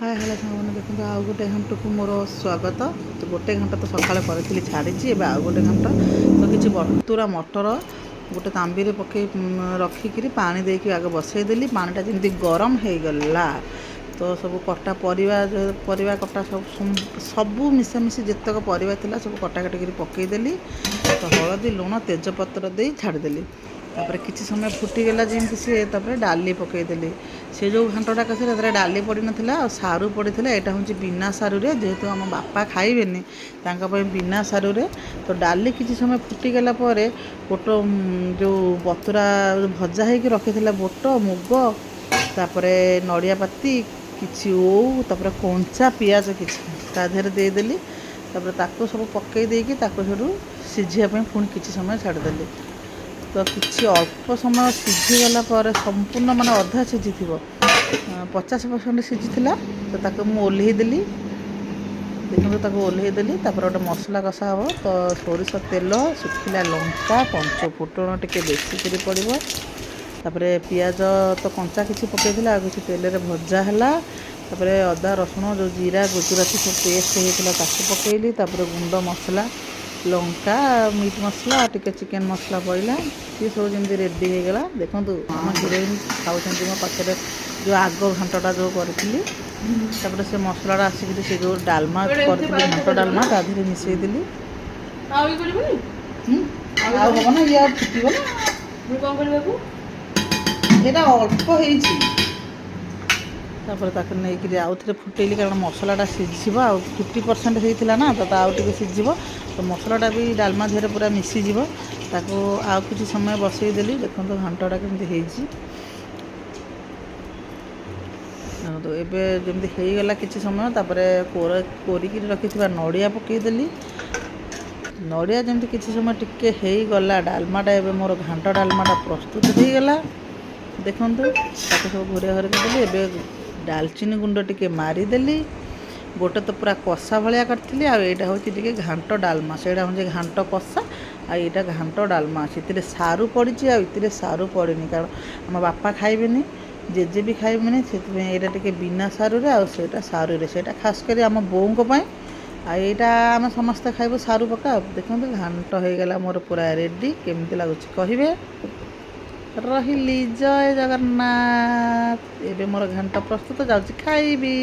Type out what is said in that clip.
Hi hello सामने देखते आउ गोटे घंट को मोर स्वागत। तो गोटे घंटा तो सकाଳେ करी छाड़ी आउ गोटे घंटा तो किसी बतुरा मटर गोटे तांबी पकई रखिकी पानी देकी आगे बसईदेली पानीटा जमी गरम हो गला तो सब कटा परिवा कटा सबू मिशामिशी जितक परिवा थिला सब कटा कटिक पकईदेली तो हलदी लुण तेजपत्र दे छाड़देली तापर किसी समय फुटीगला जमी सी डाली पकईदेली से जो घाटटा कर डाली पड़ नाला सारू पड़ता यहाँ हूँ बिना सारू जेहेतु आम बापा खाइबेनि बिना सारू तो डाली किसी समय फुटीगला बोट जो बतुरा भजा हो रखी बोट मुग तापर नड़िया पाती किसी ओऊ तापर कंचा पियाज किसी देदेली तापर सब पकई देकी सीझापी पुणी किसी समय छाड़देली तो किसी अल्प समय सीझीगला संपूर्ण माने अधा सीझी 50% सीझीला तो ताको मु ओल्हेदेली देखो ताको ओल्हेदेली तापर गोटे मसला कषा हम तो सोरिष तेल सुखिला लंका पंच फुटण टिके बेसिक पड़ो तापर पियाज तो कंचा किसी पकई आ किसी तेल भजा है तापर अदा रसुण जो जीरा गुजराती सब पेस्ट होता पकईली तापर गुंड मसला लंका मीट मसला टिके चिकेन मसला पड़ा सी सब जमी रेडी हो गला देखो आम हिरोइन खाऊँ मो पाखे जो आग घंटा जो करी से मसला आसिक से जो डालमा करी घंट डालमा ताधे मिसेदेली हम ना ये फुटब ना अल्प तापर नहीं आउ थे फुटेली कारण मसलाटा सीझ आ 50% होता ना तो आउ टे सीझ तो मसलाटा भी डालमा देहरे पूरा मिसीज ताको आउ किसी समय बसईदेली देखो घंटाटा केमती तो एबे जमी होगला किसी समय तापर कोरिकी रखी नड़िया पकईदेली नड़िया जमी किसी समय टिके होगला डालमाटा एबे मोर घांट डालमाटा प्रस्तुत हो गला देखु सब घोरिया घोर करदेली एबे डालचीनी गुंड टिके मारिदेली गोटे तो पूरा कषा भाया करी आईटा हूँ टे घांट डालमा से हूँ घांट कषा आईटा घांट डालमा से सारू पड़ी आते सारू पड़नी कारण आम बापा खाइबेनि जेजे भी खाइबेनि से टे बिना सारू आटा सारू से खास कर आम बों आईटा आम समस्ते खाइबू सारू पका देखो घांट हो गला मोर पूरा रेडी केमती लगुच कहे रही जय जगन्नाथ एबे मोर घांट प्रस्तुत जाऊँ खाइबी।